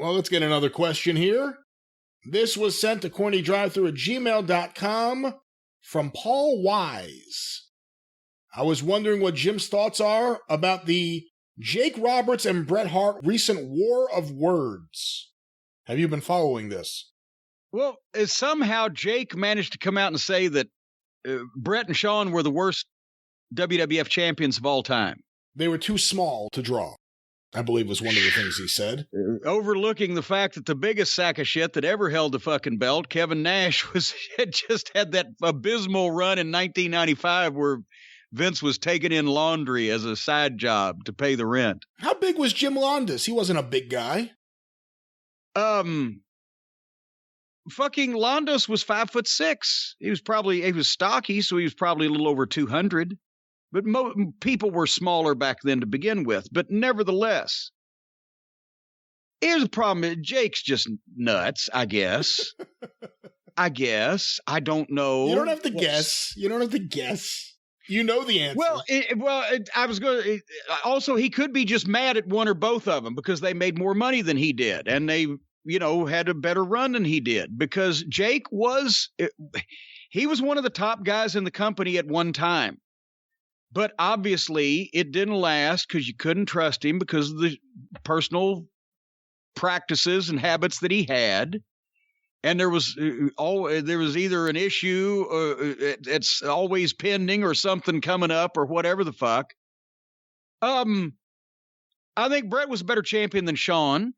Well, let's get another question here. This was sent to CornyDriveThru@gmail.com from Paul Wise. I was wondering what Jim's thoughts are about the Jake Roberts and Bret Hart recent war of words. Have you been following this? Well, somehow Jake managed to come out and say that Bret and Shawn were the worst WWF champions of all time. They were too small to draw, I believe was one of the things he said. Overlooking the fact that the biggest sack of shit that ever held the fucking belt, Kevin Nash, had just had that abysmal run in 1995 where Vince was taking in laundry as a side job to pay the rent. How big was Jim Londos? He wasn't a big guy. Fucking Londos was 5'6". He was stocky, so he was probably a little over 200. But people were smaller back then to begin with. But nevertheless, here's the problem. Jake's just nuts, I guess. I don't know. You don't have to guess. You know the answer. I was going to... Also, he could be just mad at one or both of them because they made more money than he did. And they, had a better run than he did. Because Jake he was one of the top guys in the company at one time. But obviously, it didn't last because you couldn't trust him because of the personal practices and habits that he had. And there was either an issue, it's always pending, or something coming up, or whatever the fuck. I think Bret was a better champion than Shawn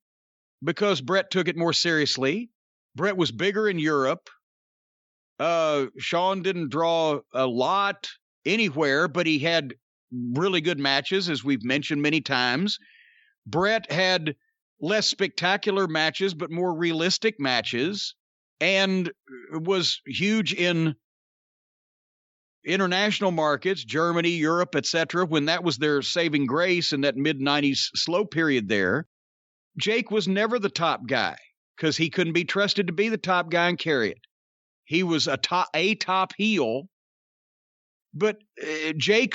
because Bret took it more seriously. Bret was bigger in Europe. Shawn didn't draw a lot anywhere, but he had really good matches, as we've mentioned many times. Bret had less spectacular matches, but more realistic matches, and was huge in international markets, Germany, Europe, etc., when that was their saving grace in that mid-90s slow period there. Jake was never the top guy because he couldn't be trusted to be the top guy and carry it. He was a top heel, but Jake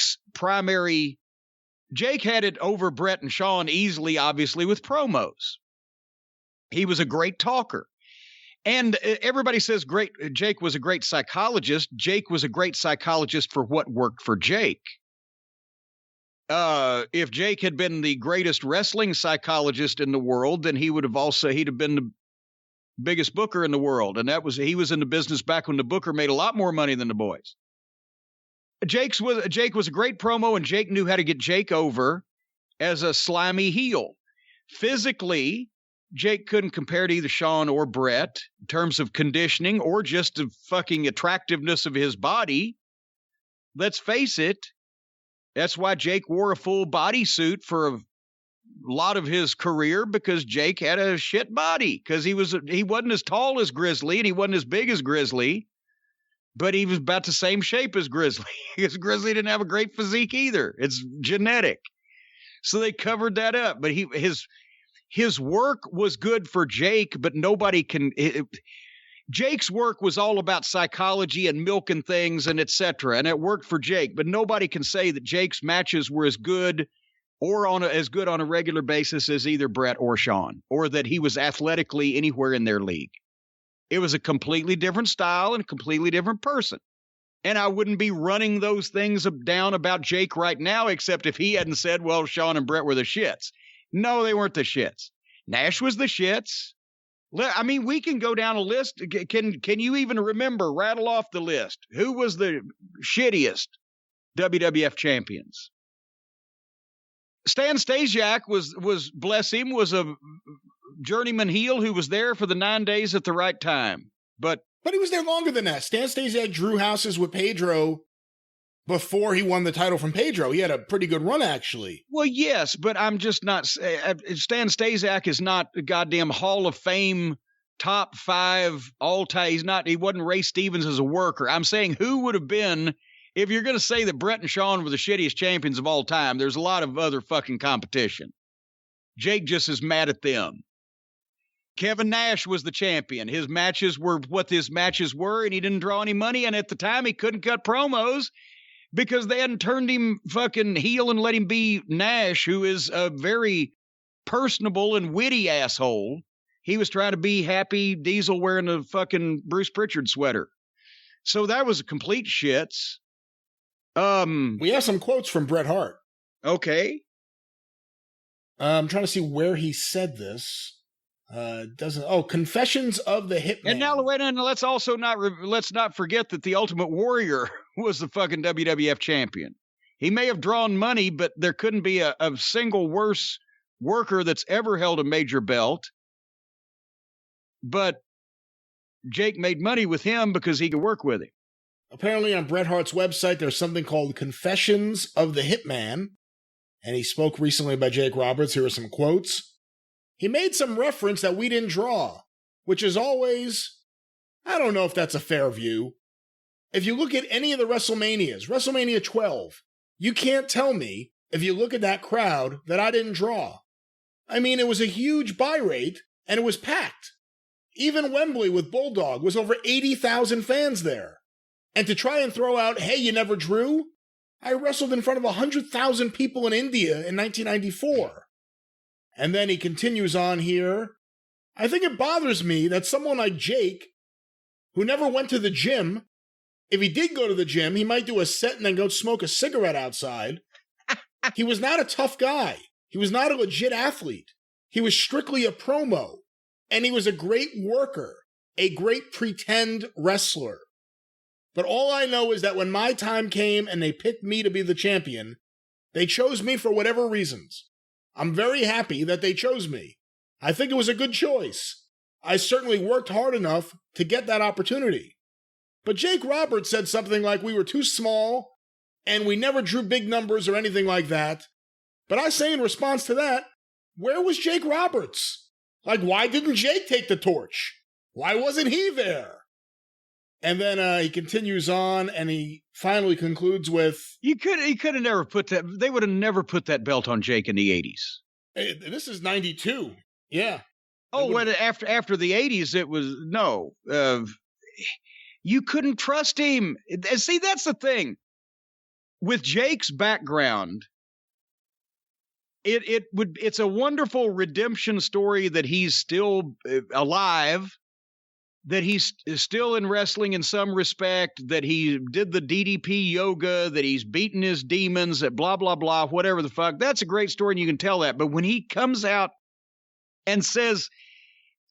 had it over Bret and Shawn easily, obviously, with promos. He was a great talker. And everybody says Jake was a great psychologist. Jake was a great psychologist for what worked for Jake. If Jake had been the greatest wrestling psychologist in the world, then he'd have been the biggest booker in the world. And he was in the business back when the booker made a lot more money than the boys. Jake was a great promo, and Jake knew how to get Jake over as a slimy heel. Physically, Jake couldn't compare to either Shawn or Bret in terms of conditioning or just the fucking attractiveness of his body. Let's face it. That's why Jake wore a full bodysuit for a lot of his career, because Jake had a shit body, because he wasn't as tall as Grizzly and he wasn't as big as Grizzly. But he was about the same shape as Grizzly. Because Grizzly didn't have a great physique either. It's genetic. So they covered that up. But his work was good for Jake, but nobody can... Jake's work was all about psychology and milking things and etc. And it worked for Jake. But nobody can say that Jake's matches were as good or as good on a regular basis as either Bret or Shawn, or that he was athletically anywhere in their league. It was a completely different style and a completely different person. And I wouldn't be running those things down about Jake right now, except if he hadn't said, well, Shawn and Bret were the shits. No, they weren't the shits. Nash was the shits. I mean, we can go down a list. Can you even rattle off the list? Who was the shittiest WWF champions? Stan Stasiak was bless him, was a journeyman heel who was there for the 9 days at the right time. But he was there longer than that. Stan Stasiak drew houses with Pedro before he won the title from Pedro. He had a pretty good run, actually. Well, yes, but I'm just not... Stan Stasiak is not a goddamn Hall of Fame top 5 all-time. He wasn't Ray Stevens as a worker. I'm saying who would have been... If you're going to say that Bret and Shawn were the shittiest champions of all time, there's a lot of other fucking competition. Jake just is mad at them. Kevin Nash was the champion. His matches were what his matches were, and he didn't draw any money. And at the time, he couldn't cut promos because they hadn't turned him fucking heel and let him be Nash, who is a very personable and witty asshole. He was trying to be Happy Diesel wearing a fucking Bruce Pritchard sweater. So that was a complete shits. We have some quotes from Bret Hart. Okay. I'm trying to see where he said this. Confessions of the Hitman. And now, wait, and let's also let's not forget that the Ultimate Warrior was the fucking WWF champion. He may have drawn money, but there couldn't be a single worse worker that's ever held a major belt. But Jake made money with him because he could work with him. Apparently on Bret Hart's website, there's something called Confessions of the Hitman. And he spoke recently about Jake Roberts. Here are some quotes. He made some reference that we didn't draw, which is always, I don't know if that's a fair view. If you look at any of the WrestleManias, WrestleMania 12, you can't tell me, if you look at that crowd, that I didn't draw. I mean, it was a huge buy rate, and it was packed. Even Wembley with Bulldog was over 80,000 fans there. And to try and throw out, hey, you never drew? I wrestled in front of 100,000 people in India in 1994. And then he continues on here. I think it bothers me that someone like Jake, who never went to the gym, if he did go to the gym, he might do a set and then go smoke a cigarette outside. He was not a tough guy. He was not a legit athlete. He was strictly a promo. And he was a great worker, a great pretend wrestler. But all I know is that when my time came and they picked me to be the champion, they chose me for whatever reasons. I'm very happy that they chose me. I think it was a good choice. I certainly worked hard enough to get that opportunity. But Jake Roberts said something like we were too small and we never drew big numbers or anything like that. But I say in response to that, where was Jake Roberts? Like, why didn't Jake take the torch? Why wasn't he there? And then he continues on, and he finally concludes with... He could have never put that... They would have never put that belt on Jake in the 80s. This is 92. Yeah. Oh, when after the 80s, it was... No. You couldn't trust him. See, that's the thing. With Jake's background, it's a wonderful redemption story that he's still alive, that he's still in wrestling in some respect, that he did the DDP yoga, that he's beaten his demons, that blah, blah, blah, whatever the fuck. That's a great story, and you can tell that. But when he comes out and says,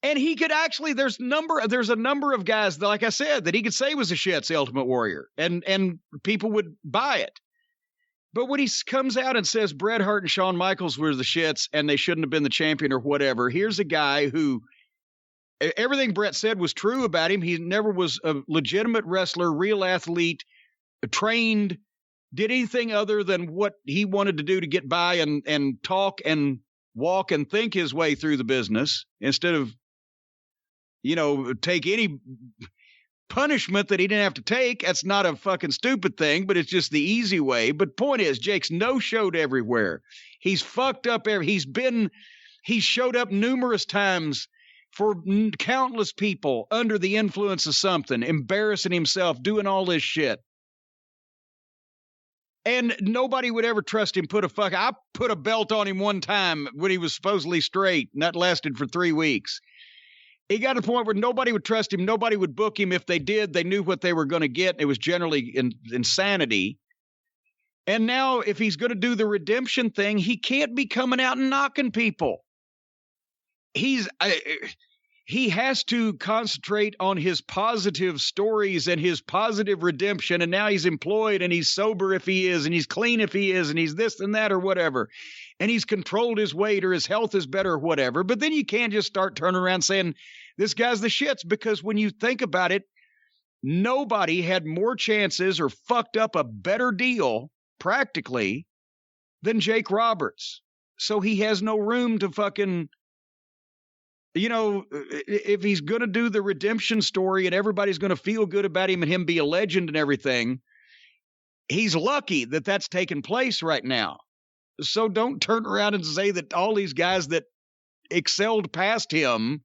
and he could actually, there's a number of guys, that, like I said, that he could say was a shits, the Ultimate Warrior, and people would buy it. But when he comes out and says Bret Hart and Shawn Michaels were the shits and they shouldn't have been the champion or whatever, here's a guy who everything Bret said was true about him. He never was a legitimate wrestler, real athlete, trained, did anything other than what he wanted to do to get by and talk and walk and think his way through the business instead of, take any punishment that he didn't have to take. That's not a fucking stupid thing, but it's just the easy way. But point is, Jake's no-showed everywhere. He's fucked up. He's showed up numerous times for countless people under the influence of something, embarrassing himself, doing all this shit. And nobody would ever trust him. I put a belt on him one time when he was supposedly straight, and that lasted for 3 weeks. He got to the point where nobody would trust him. Nobody would book him. If they did, they knew what they were going to get. It was generally insanity. And now if he's going to do the redemption thing, he can't be coming out and knocking people. He has to concentrate on his positive stories and his positive redemption. And now he's employed and he's sober if he is, and he's clean if he is, and he's this and that or whatever. And he's controlled his weight or his health is better or whatever. But then you can't just start turning around saying, this guy's the shits, because when you think about it, nobody had more chances or fucked up a better deal practically than Jake Roberts. So he has no room to fucking, if he's going to do the redemption story and everybody's going to feel good about him and him be a legend and everything, he's lucky that that's taking place right now. So don't turn around and say that all these guys that excelled past him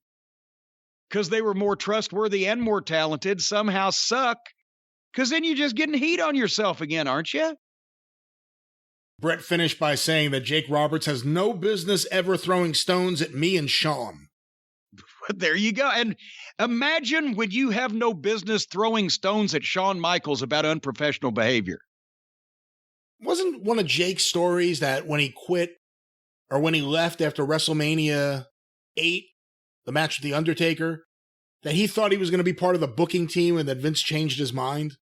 because they were more trustworthy and more talented somehow suck, because then you're just getting heat on yourself again, aren't you? Bret finished by saying that Jake Roberts has no business ever throwing stones at me and Shawn. But there you go. And imagine when you have no business throwing stones at Shawn Michaels about unprofessional behavior. Wasn't one of Jake's stories that when he quit or when he left after WrestleMania 8, the match with The Undertaker, that he thought he was going to be part of the booking team and that Vince changed his mind?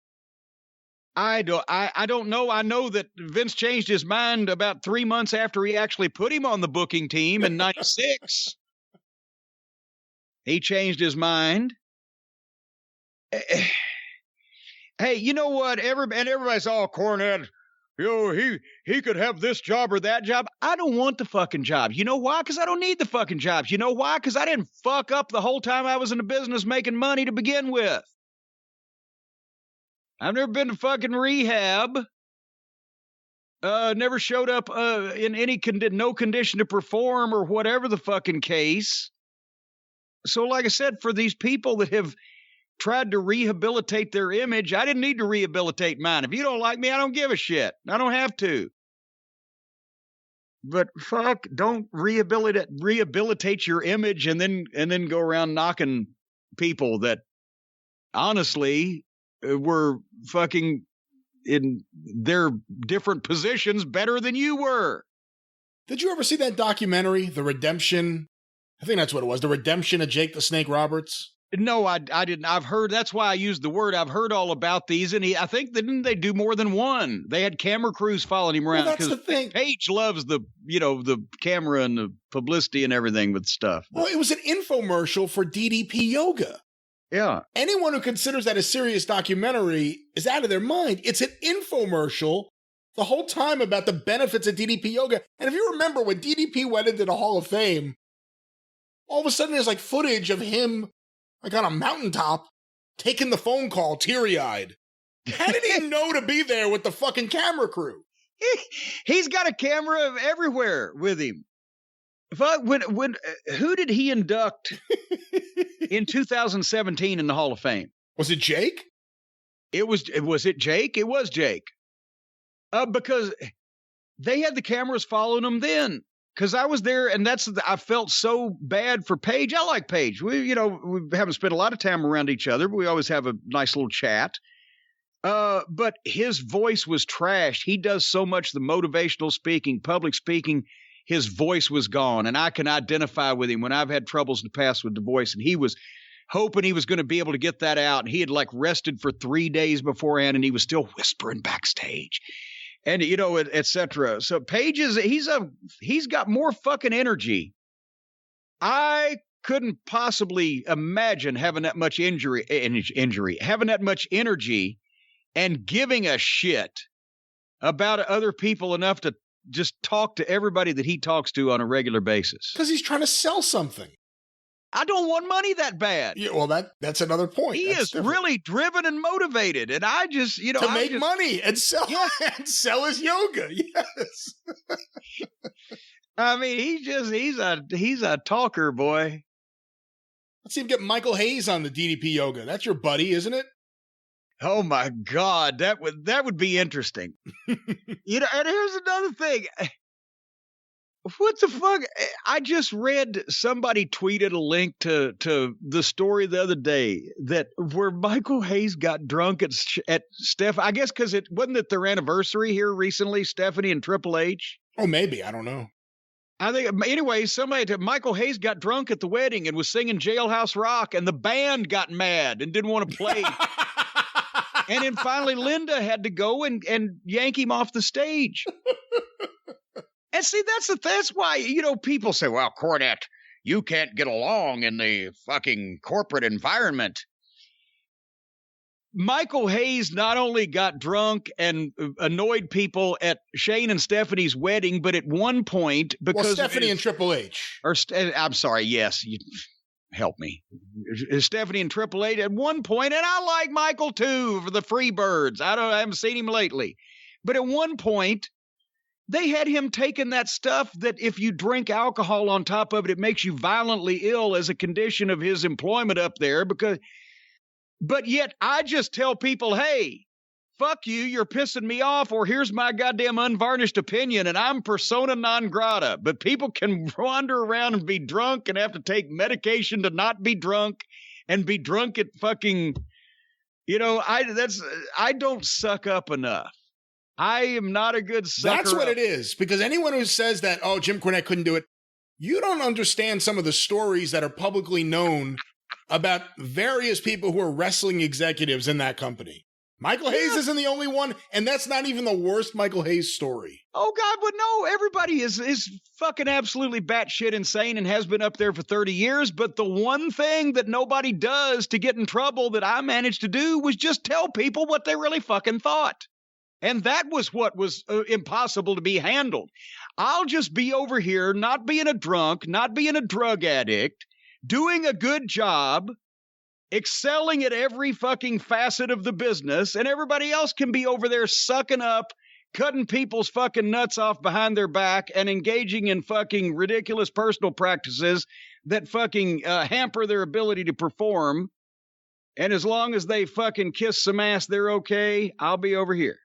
I don't know. I know that Vince changed his mind about 3 months after he actually put him on the booking team in 96. He changed his mind. Hey, you know what? Everybody's all Cornette. You know, he could have this job or that job. I don't want the fucking job. You know why? Because I don't need the fucking jobs. You know why? Because I didn't fuck up the whole time I was in the business making money to begin with. I've never been to fucking rehab. Never showed up in any no condition to perform or whatever the fucking case. So like I said, for these people that have tried to rehabilitate their image, I didn't need to rehabilitate mine. If you don't like me, I don't give a shit. I don't have to. But fuck, don't rehabilitate your image and then go around knocking people that honestly were fucking in their different positions better than you were. Did you ever see that documentary, The Redemption? I think that's what it was. The Redemption of Jake the Snake Roberts? No, I didn't. I've heard, that's why I used the word. I've heard all about these. And I think didn't they do more than one? They had camera crews following him around. Well, that's the thing. Paige loves the camera and the publicity and everything with stuff. Well, it was an infomercial for DDP Yoga. Yeah. Anyone who considers that a serious documentary is out of their mind. It's an infomercial the whole time about the benefits of DDP Yoga. And if you remember when DDP went into the Hall of Fame, all of a sudden there's like footage of him like on a mountaintop taking the phone call teary-eyed. How did he know to be there with the fucking camera crew? He's got a camera everywhere with him. Who did he induct in 2017 in the Hall of Fame? Was it Jake? Was it Jake? It was Jake. Because they had the cameras following him then. Because I was there, and I felt so bad for Paige. I like Paige. We haven't spent a lot of time around each other, but we always have a nice little chat. But his voice was trashed. He does so much the motivational speaking, public speaking. His voice was gone, and I can identify with him when I've had troubles in the past with the voice, and he was hoping he was going to be able to get that out, and he had like rested for 3 days beforehand, and he was still whispering backstage. And, et cetera. So Paige he's got more fucking energy. I couldn't possibly imagine having that much having that much energy and giving a shit about other people enough to just talk to everybody that he talks to on a regular basis. Because he's trying to sell something. I don't want money that bad. Yeah, well, that's another point. He is really driven and motivated, and I just, to make money and sell and sell his yoga. Yes. I mean, he's a talker, boy. Let's see him get Michael Hayes on the DDP Yoga. That's your buddy, isn't it? Oh my God, that would be interesting. And here's another thing. What the fuck? I just read somebody tweeted a link to the story the other day that where Michael Hayes got drunk at Steph. I guess because it wasn't their anniversary here recently, Stephanie and Triple H. Oh, maybe. I don't know. I think anyway, Michael Hayes got drunk at the wedding and was singing Jailhouse Rock, and the band got mad and didn't want to play. And then finally Linda had to go and yank him off the stage. And see, that's why, people say, well, Cornette, you can't get along in the fucking corporate environment. Michael Hayes not only got drunk and annoyed people at Shane and Stephanie's wedding, but at one point, because Stephanie and Triple H. I'm sorry, yes, help me. Stephanie and Triple H at one point, and I like Michael too for the Freebirds. I haven't seen him lately. But at one point, they had him taking that stuff that if you drink alcohol on top of it, it makes you violently ill as a condition of his employment up there. But yet I just tell people, hey, fuck you, you're pissing me off, or here's my goddamn unvarnished opinion, and I'm persona non grata. But people can wander around and be drunk and have to take medication to not be drunk and be drunk at fucking, I don't suck up enough. I am not a good sucker. That's what it is, because anyone who says that, oh, Jim Cornette couldn't do it, you don't understand some of the stories that are publicly known about various people who are wrestling executives in that company. Michael Hayes isn't the only one, and that's not even the worst Michael Hayes story. Oh, God, but no, everybody is fucking absolutely batshit insane and has been up there for 30 years. But the one thing that nobody does to get in trouble that I managed to do was just tell people what they really fucking thought. And that was what was impossible to be handled. I'll just be over here, not being a drunk, not being a drug addict, doing a good job, excelling at every fucking facet of the business, and everybody else can be over there sucking up, cutting people's fucking nuts off behind their back, and engaging in fucking ridiculous personal practices that fucking hamper their ability to perform. And as long as they fucking kiss some ass, they're okay. I'll be over here.